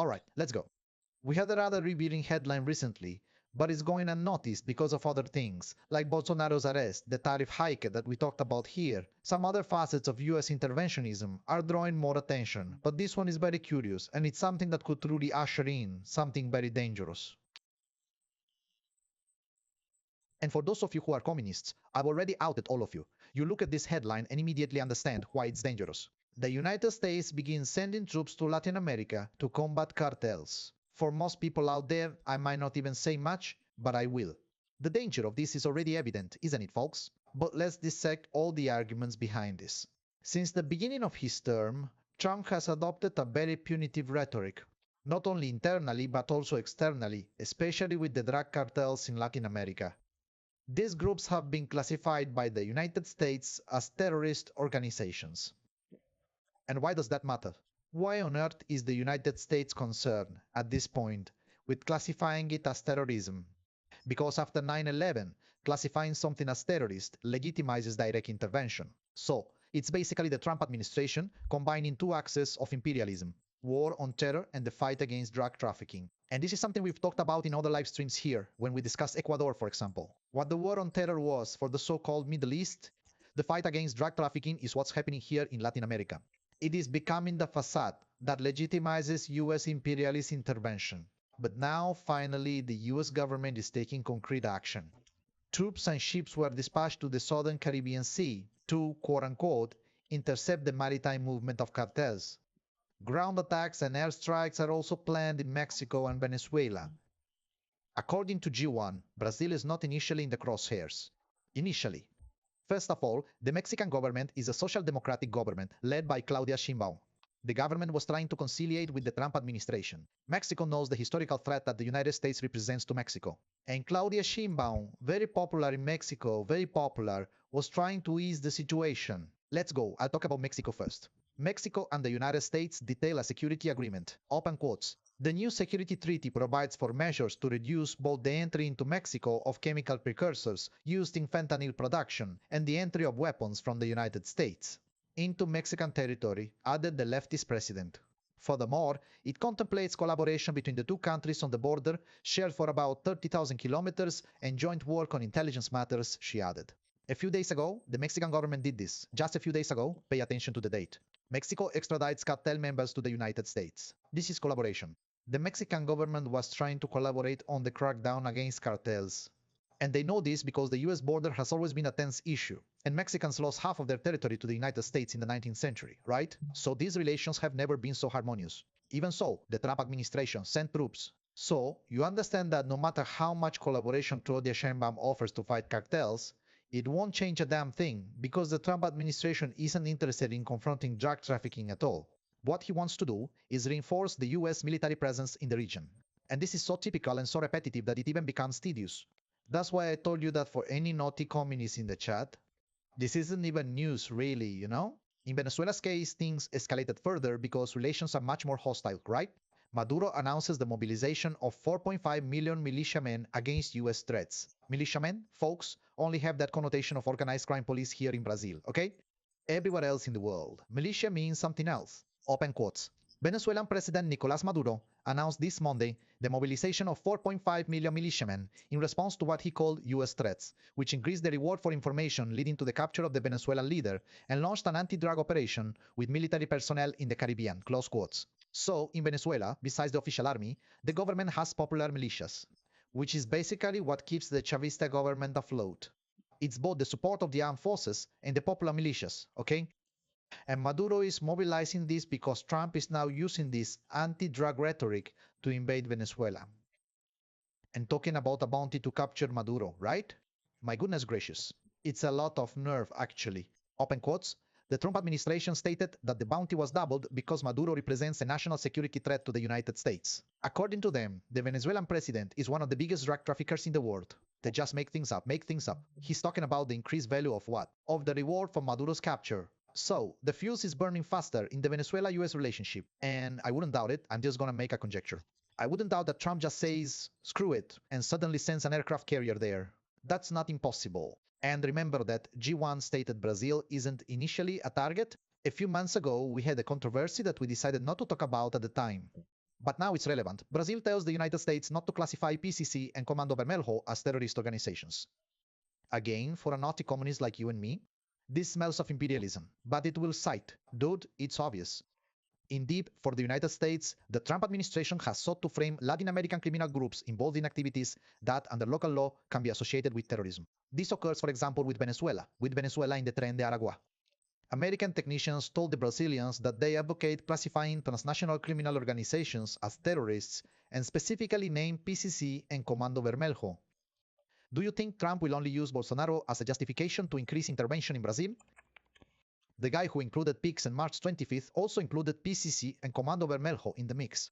Alright, let's go. We had a rather revealing headline recently, but it's going unnoticed because of other things, like Bolsonaro's arrest, the tariff hike that we talked about here. Some other facets of US interventionism are drawing more attention, but this one is very curious, and it's something that could truly usher in something very dangerous. And for those of you who are communists, I've already outed all of you. You look at this headline and immediately understand why it's dangerous. The United States begins sending troops to Latin America to combat cartels. For most people out there, I might not even say much, but I will. The danger of this is already evident, isn't it, folks? But let's dissect all the arguments behind this. Since the beginning of his term, Trump has adopted a very punitive rhetoric, not only internally but also externally, especially with the drug cartels in Latin America. These groups have been classified by the United States as terrorist organizations. And why does that matter? Why on earth is the United States concerned, at this point, with classifying it as terrorism? Because after 9/11, classifying something as terrorist legitimizes direct intervention. So, it's basically the Trump administration combining two axes of imperialism: war on terror and the fight against drug trafficking. And this is something we've talked about in other live streams here, when we discussed Ecuador, for example. What the war on terror was for the so-called Middle East, the fight against drug trafficking is what's happening here in Latin America. It is becoming the facade that legitimizes US imperialist intervention. But now, finally, the US government is taking concrete action. Troops and ships were dispatched to the southern Caribbean Sea to, quote-unquote, intercept the maritime movement of cartels. Ground attacks and airstrikes are also planned in Mexico and Venezuela. According to G1, Brazil is not initially in the crosshairs. Initially. First of all, the Mexican government is a social democratic government led by Claudia Sheinbaum. The government was trying to conciliate with the Trump administration. Mexico knows the historical threat that the United States represents to Mexico. And Claudia Sheinbaum, very popular in Mexico, very popular, was trying to ease the situation. Let's go, I'll talk about Mexico first. Mexico and the United States detail a security agreement, open quotes. The new security treaty provides for measures to reduce both the entry into Mexico of chemical precursors used in fentanyl production and the entry of weapons from the United States into Mexican territory, added the leftist president. Furthermore, it contemplates collaboration between the two countries on the border, shared for about 30,000 kilometers, and joint work on intelligence matters, she added. A few days ago, the Mexican government did this. Just a few days ago, pay attention to the date. Mexico extradites cartel members to the United States. This is collaboration. The Mexican government was trying to collaborate on the crackdown against cartels. And they know this because the US border has always been a tense issue, and Mexicans lost half of their territory to the United States in the 19th century, right? So these relations have never been so harmonious. Even so, the Trump administration sent troops. So, you understand that no matter how much collaboration Claudia Sheinbaum offers to fight cartels, it won't change a damn thing, because the Trump administration isn't interested in confronting drug trafficking at all. What he wants to do is reinforce the US military presence in the region. And this is so typical and so repetitive that it even becomes tedious. That's why I told you that for any naughty communists in the chat, this isn't even news really, you know? In Venezuela's case, things escalated further because relations are much more hostile, right? Maduro announces the mobilization of 4.5 million militiamen against US threats. Militiamen, folks, only have that connotation of organized crime police here in Brazil, okay? Everywhere else in the world, militia means something else. Open quotes. Venezuelan President Nicolás Maduro announced this Monday the mobilization of 4.5 million militiamen in response to what he called US threats, which increased the reward for information leading to the capture of the Venezuelan leader and launched an anti-drug operation with military personnel in the Caribbean, close quotes. So, in Venezuela, besides the official army, the government has popular militias, which is basically what keeps the Chavista government afloat. It's both the support of the armed forces and the popular militias, okay? And Maduro is mobilizing this because Trump is now using this anti-drug rhetoric to invade Venezuela. And talking about a bounty to capture Maduro, right? My goodness gracious. It's a lot of nerve, actually. Open quotes. The Trump administration stated that the bounty was doubled because Maduro represents a national security threat to the United States. According to them, the Venezuelan president is one of the biggest drug traffickers in the world. They just make things up. He's talking about the increased value of what? Of the reward for Maduro's capture. So, the fuse is burning faster in the Venezuela-US relationship, and I wouldn't doubt it, I'm just gonna make a conjecture. I wouldn't doubt that Trump just says, screw it, and suddenly sends an aircraft carrier there. That's not impossible. And remember that G1 stated Brazil isn't initially a target. A few months ago, we had a controversy that we decided not to talk about at the time. But now it's relevant. Brazil tells the United States not to classify PCC and Comando Vermelho as terrorist organizations. Again, for a naughty communist like you and me, this smells of imperialism, but it will cite, dude, it's obvious. Indeed, for the United States, the Trump administration has sought to frame Latin American criminal groups involved in activities that, under local law, can be associated with terrorism. This occurs, for example, with Venezuela in the Tren de Aragua. American technicians told the Brazilians that they advocate classifying transnational criminal organizations as terrorists and specifically named PCC and Comando Vermelho. Do you think Trump will only use Bolsonaro as a justification to increase intervention in Brazil? The guy who included PICS on March 25th also included PCC and Comando Vermelho in the mix.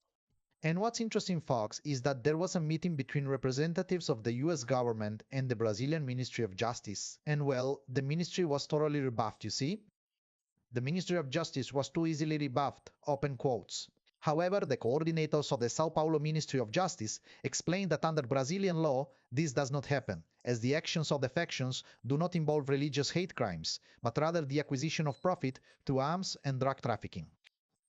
And what's interesting, folks, is that there was a meeting between representatives of the US government and the Brazilian Ministry of Justice. And well, the ministry was thoroughly rebuffed, you see? The Ministry of Justice was too easily rebuffed, open quotes. However, the coordinators of the Sao Paulo Ministry of Justice explained that under Brazilian law, this does not happen, as the actions of the factions do not involve religious hate crimes, but rather the acquisition of profit through arms and drug trafficking.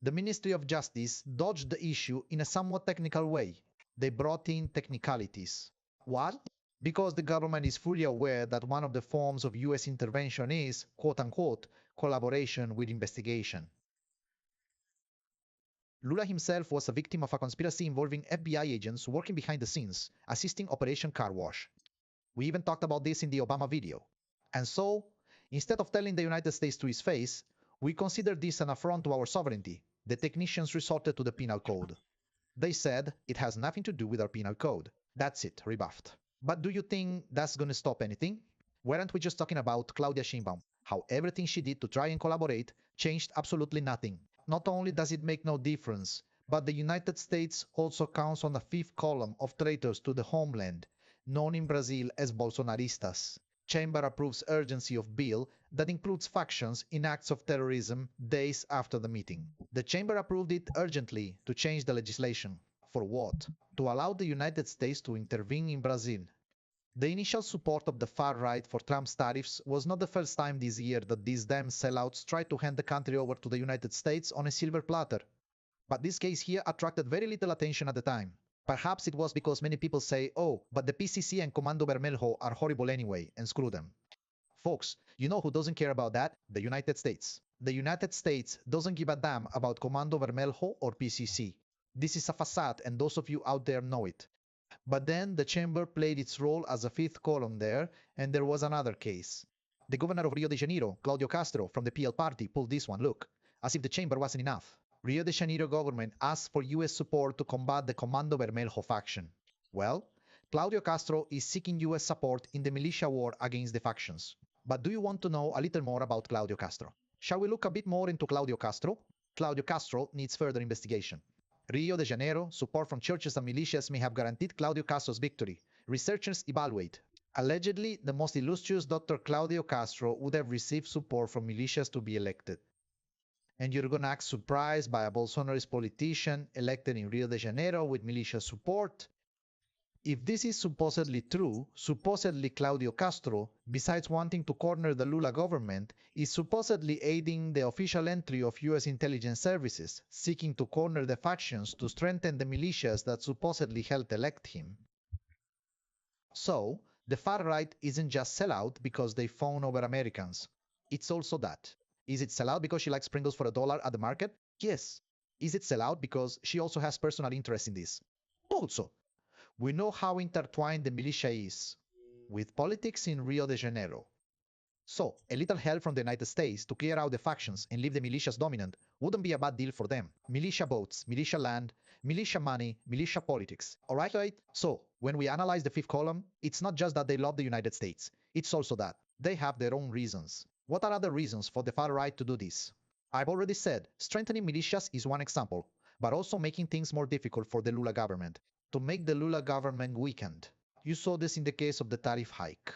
The Ministry of Justice dodged the issue in a somewhat technical way. They brought in technicalities. What? Because the government is fully aware that one of the forms of US intervention is, quote-unquote, collaboration with investigation. Lula himself was a victim of a conspiracy involving FBI agents working behind the scenes, assisting Operation Car Wash. We even talked about this in the Obama video. And so, instead of telling the United States to his face, we considered this an affront to our sovereignty. The technicians resorted to the penal code. They said it has nothing to do with our penal code. That's it, rebuffed. But do you think that's going to stop anything? Weren't we just talking about Claudia Sheinbaum? How everything she did to try and collaborate changed absolutely nothing. Not only does it make no difference, but the United States also counts on the fifth column of traitors to the homeland, known in Brazil as Bolsonaristas. Chamber approves urgency of bill that includes factions in acts of terrorism days after the meeting. The Chamber approved it urgently to change the legislation. For what? To allow the United States to intervene in Brazil. The initial support of the far right for Trump's tariffs was not the first time this year that these damn sellouts tried to hand the country over to the United States on a silver platter. But this case here attracted very little attention at the time. Perhaps it was because many people say, oh, but the PCC and Comando Vermelho are horrible anyway, and screw them. Folks, you know who doesn't care about that? The United States. The United States doesn't give a damn about Comando Vermelho or PCC. This is a facade, and those of you out there know it. But then the chamber played its role as a fifth column there, and there was another case. The governor of Rio de Janeiro, Claudio Castro, from the PL party, pulled this one, look, as if the chamber wasn't enough. Rio de Janeiro government asked for US support to combat the Comando Vermelho faction. Well, Claudio Castro is seeking US support in the militia war against the factions. But do you want to know a little more about Claudio Castro? Shall we look a bit more into Claudio Castro? Claudio Castro needs further investigation. Rio de Janeiro, support from churches and militias may have guaranteed Claudio Castro's victory. Researchers evaluate. Allegedly, the most illustrious Dr. Claudio Castro would have received support from militias to be elected. And you're gonna act surprised by a Bolsonarist politician elected in Rio de Janeiro with militia support? If this is supposedly true, supposedly Claudio Castro, besides wanting to corner the Lula government, is supposedly aiding the official entry of US intelligence services, seeking to corner the factions to strengthen the militias that supposedly helped elect him. So, the far right isn't just sellout because they fawn over Americans. It's also that. Is it sellout because she likes Pringles for $1 at the market? Yes. Is it sellout because she also has personal interest in this? Also. We know how intertwined the militia is with politics in Rio de Janeiro. So, a little help from the United States to clear out the factions and leave the militias dominant wouldn't be a bad deal for them. Militia boats, militia land, militia money, militia politics. Alright, right? So, when we analyze the fifth column, it's not just that they love the United States. It's also that they have their own reasons. What are other reasons for the far right to do this? I've already said, strengthening militias is one example, but also making things more difficult for the Lula government. To make the Lula government weakened. You saw this in the case of the tariff hike.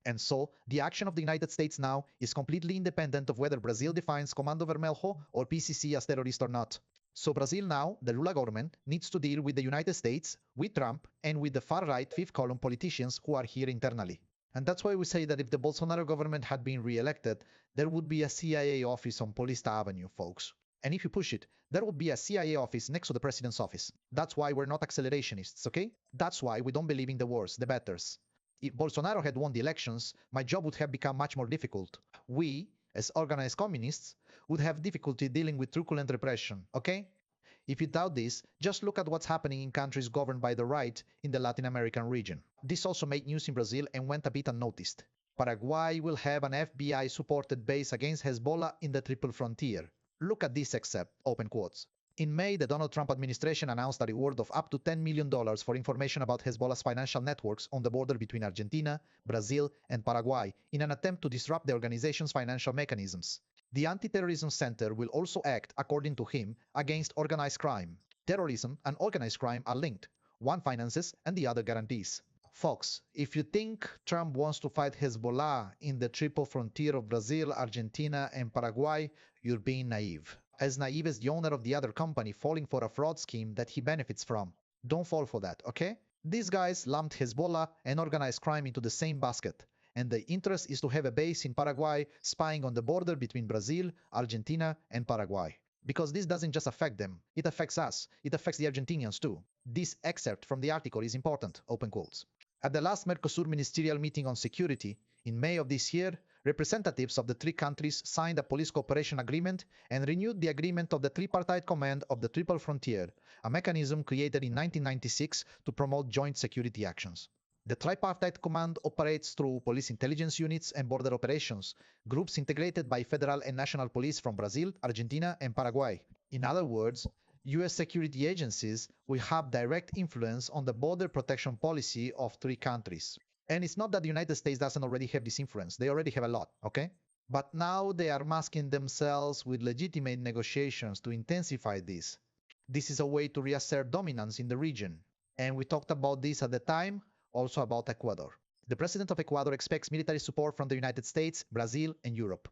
And so, the action of the United States now is completely independent of whether Brazil defines Comando Vermelho or PCC as terrorist or not. So Brazil now, the Lula government, needs to deal with the United States, with Trump, and with the far-right fifth column politicians who are here internally. And that's why we say that if the Bolsonaro government had been re-elected, there would be a CIA office on Paulista Avenue, folks. And if you push it, there will be a CIA office next to the president's office. That's why we're not accelerationists, okay? That's why we don't believe in the wars, the betters. If Bolsonaro had won the elections, my job would have become much more difficult. We, as organized communists, would have difficulty dealing with truculent repression, okay? If you doubt this, just look at what's happening in countries governed by the right in the Latin American region. This also made news in Brazil and went a bit unnoticed. Paraguay will have an FBI-supported base against Hezbollah in the Triple Frontier. Look at this except, open quotes. In May, the Donald Trump administration announced a reward of up to $10 million for information about Hezbollah's financial networks on the border between Argentina, Brazil, and Paraguay in an attempt to disrupt the organization's financial mechanisms. The Anti-Terrorism Center will also act, according to him, against organized crime. Terrorism and organized crime are linked. One finances and the other guarantees. Folks, if you think Trump wants to fight Hezbollah in the triple frontier of Brazil, Argentina, and Paraguay, you're being naive. As naive as the owner of the other company falling for a fraud scheme that he benefits from. Don't fall for that, okay? These guys lumped Hezbollah and organized crime into the same basket, and the interest is to have a base in Paraguay spying on the border between Brazil, Argentina, and Paraguay. Because this doesn't just affect them, it affects us, it affects the Argentinians too. This excerpt from the article is important, open quotes. At the last Mercosur ministerial meeting on security, in May of this year, representatives of the three countries signed a police cooperation agreement and renewed the agreement of the Tripartite Command of the Triple Frontier, a mechanism created in 1996 to promote joint security actions. The Tripartite Command operates through police intelligence units and border operations, groups integrated by federal and national police from Brazil, Argentina, and Paraguay. In other words, US security agencies will have direct influence on the border protection policy of three countries. And it's not that the United States doesn't already have this influence. They already have a lot, okay? But now they are masking themselves with legitimate negotiations to intensify this. This is a way to reassert dominance in the region. And we talked about this at the time, also about Ecuador. The president of Ecuador expects military support from the United States, Brazil, and Europe.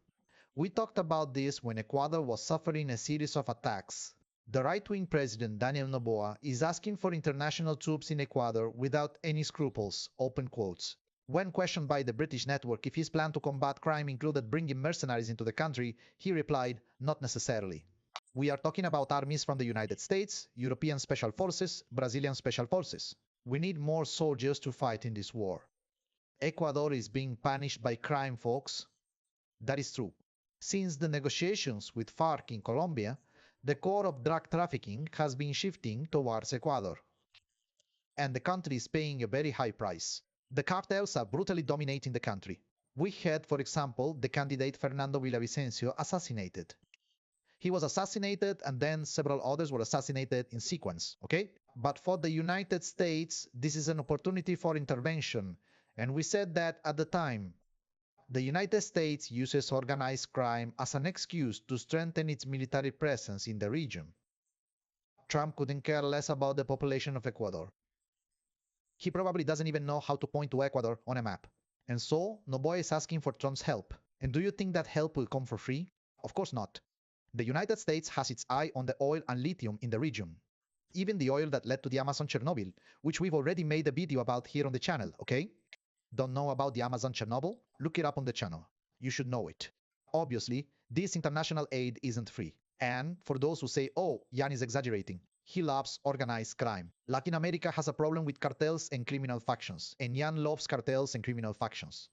We talked about this when Ecuador was suffering a series of attacks. The right-wing president, Daniel Noboa, is asking for international troops in Ecuador without any scruples, open quotes. When questioned by the British network if his plan to combat crime included bringing mercenaries into the country, he replied, not necessarily. We are talking about armies from the United States, European Special Forces, Brazilian Special Forces. We need more soldiers to fight in this war. Ecuador is being punished by crime, folks. That is true. Since the negotiations with FARC in Colombia, the core of drug trafficking has been shifting towards Ecuador. And the country is paying a very high price. The cartels are brutally dominating the country. We had, for example, the candidate Fernando Villavicencio assassinated. He was assassinated and then several others were assassinated in sequence, okay? But for the United States, this is an opportunity for intervention. And we said that at the time. The United States uses organized crime as an excuse to strengthen its military presence in the region. Trump couldn't care less about the population of Ecuador. He probably doesn't even know how to point to Ecuador on a map. And so, Noboa is asking for Trump's help. And do you think that help will come for free? Of course not. The United States has its eye on the oil and lithium in the region. Even the oil that led to the Amazon Chernobyl, which we've already made a video about here on the channel, okay? Don't know about the Amazon Chernobyl? Look it up on the channel. You should know it. Obviously, this international aid isn't free. And for those who say, oh, Jan is exaggerating, he loves organized crime. Latin America has a problem with cartels and criminal factions, and Jan loves cartels and criminal factions.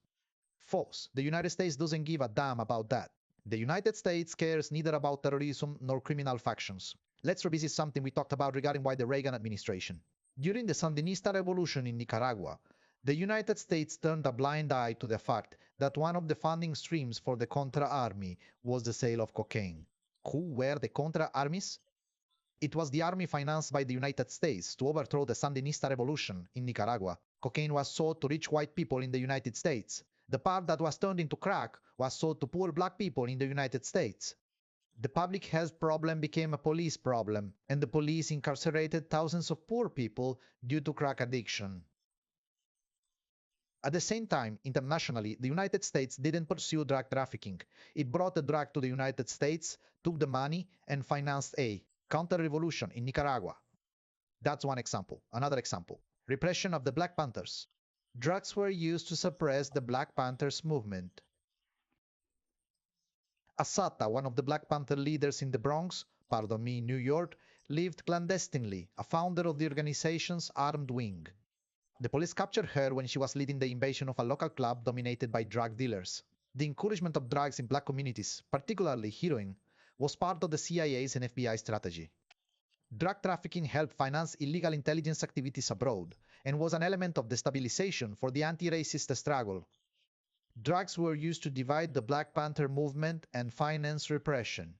False. The United States doesn't give a damn about that. The United States cares neither about terrorism nor criminal factions. Let's revisit something we talked about regarding why the Reagan administration. During the Sandinista revolution in Nicaragua, the United States turned a blind eye to the fact that one of the funding streams for the Contra army was the sale of cocaine. Who were the Contra armies? It was the army financed by the United States to overthrow the Sandinista revolution in Nicaragua. Cocaine was sold to rich white people in the United States. The part that was turned into crack was sold to poor black people in the United States. The public health problem became a police problem, and the police incarcerated thousands of poor people due to crack addiction. At the same time, internationally, the United States didn't pursue drug trafficking. It brought the drug to the United States, took the money, and financed a counter-revolution in Nicaragua. That's one example. Another example. Repression of the Black Panthers. Drugs were used to suppress the Black Panthers movement. Assata, one of the Black Panther leaders in the Bronx, pardon me, New York, lived clandestinely, a founder of the organization's armed wing. The police captured her when she was leading the invasion of a local club dominated by drug dealers. The encouragement of drugs in black communities, particularly heroin, was part of the CIA's and FBI strategy. Drug trafficking helped finance illegal intelligence activities abroad and was an element of destabilization for the anti-racist struggle. Drugs were used to divide the Black Panther movement and finance repression.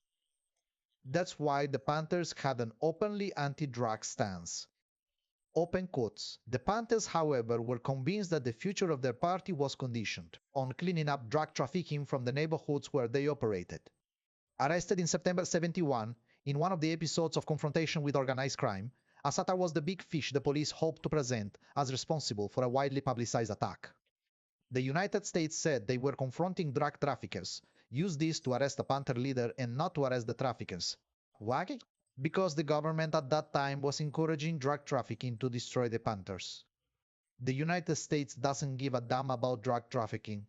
That's why the Panthers had an openly anti-drug stance. Open quotes. The Panthers, however, were convinced that the future of their party was conditioned on cleaning up drug trafficking from the neighborhoods where they operated. Arrested in September 71, in one of the episodes of confrontation with organized crime, Assata was the big fish the police hoped to present as responsible for a widely publicized attack. The United States said they were confronting drug traffickers, used this to arrest the Panther leader and not to arrest the traffickers. Why? Because the government at that time was encouraging drug trafficking to destroy the Panthers. The United States doesn't give a damn about drug trafficking.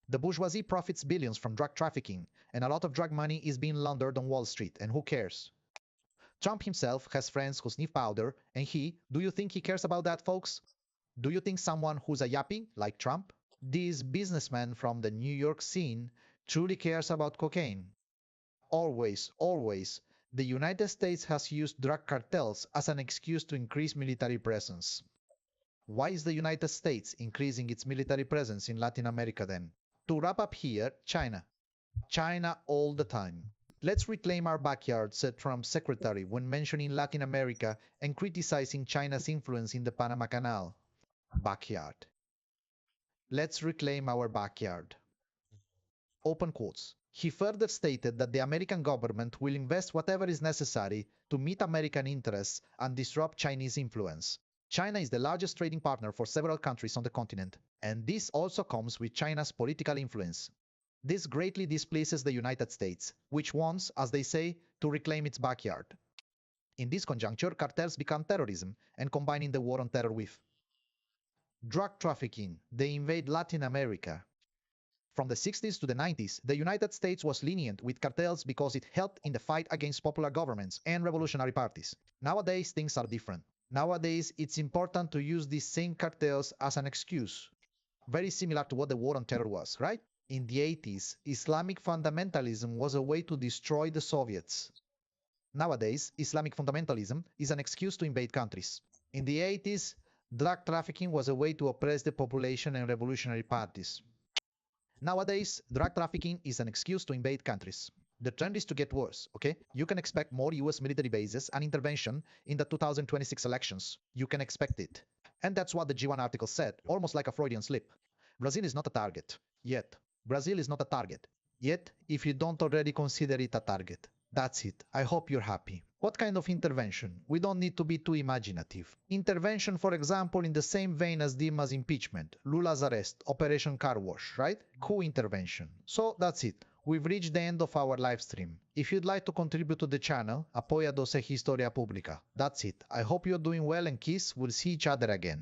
The bourgeoisie profits billions from drug trafficking, and a lot of drug money is being laundered on Wall Street, and who cares? Trump himself has friends who sniff powder, and do you think he cares about that, folks? Do you think someone who's a yuppie, like Trump, this businessman from the New York scene, truly cares about cocaine? Always, the United States has used drug cartels as an excuse to increase military presence. Why is the United States increasing its military presence in Latin America then? To wrap up here, China. China all the time. Let's reclaim our backyard, said Trump's secretary when mentioning Latin America and criticizing China's influence in the Panama Canal. Backyard. Let's reclaim our backyard. Open quotes. He further stated that the American government will invest whatever is necessary to meet American interests and disrupt Chinese influence. China is the largest trading partner for several countries on the continent, and this also comes with China's political influence. This greatly displeases the United States, which wants, as they say, to reclaim its backyard. In this conjuncture, cartels become terrorism and combining the war on terror with drug trafficking. They invade Latin America. From the 60s to the 90s, the United States was lenient with cartels because it helped in the fight against popular governments and revolutionary parties. Nowadays, things are different. Nowadays, it's important to use these same cartels as an excuse. Very similar to what the war on terror was, right? In the 80s, Islamic fundamentalism was a way to destroy the Soviets. Nowadays, Islamic fundamentalism is an excuse to invade countries. In the 80s, drug trafficking was a way to oppress the population and revolutionary parties. Nowadays, drug trafficking is an excuse to invade countries. The trend is to get worse, okay? You can expect more US military bases and intervention in the 2026 elections. You can expect it. And that's what the G1 article said, almost like a Freudian slip. Brazil is not a target. Yet. Brazil is not a target. Yet, if you don't already consider it a target. That's it. I hope you're happy. What kind of intervention? We don't need to be too imaginative. Intervention, for example, in the same vein as Dilma's impeachment, Lula's arrest, Operation Car Wash, right? Coup intervention. So that's it. We've reached the end of our live stream. If you'd like to contribute to the channel, apóyanos en Historia Pública. That's it. I hope you're doing well and kiss. We'll see each other again.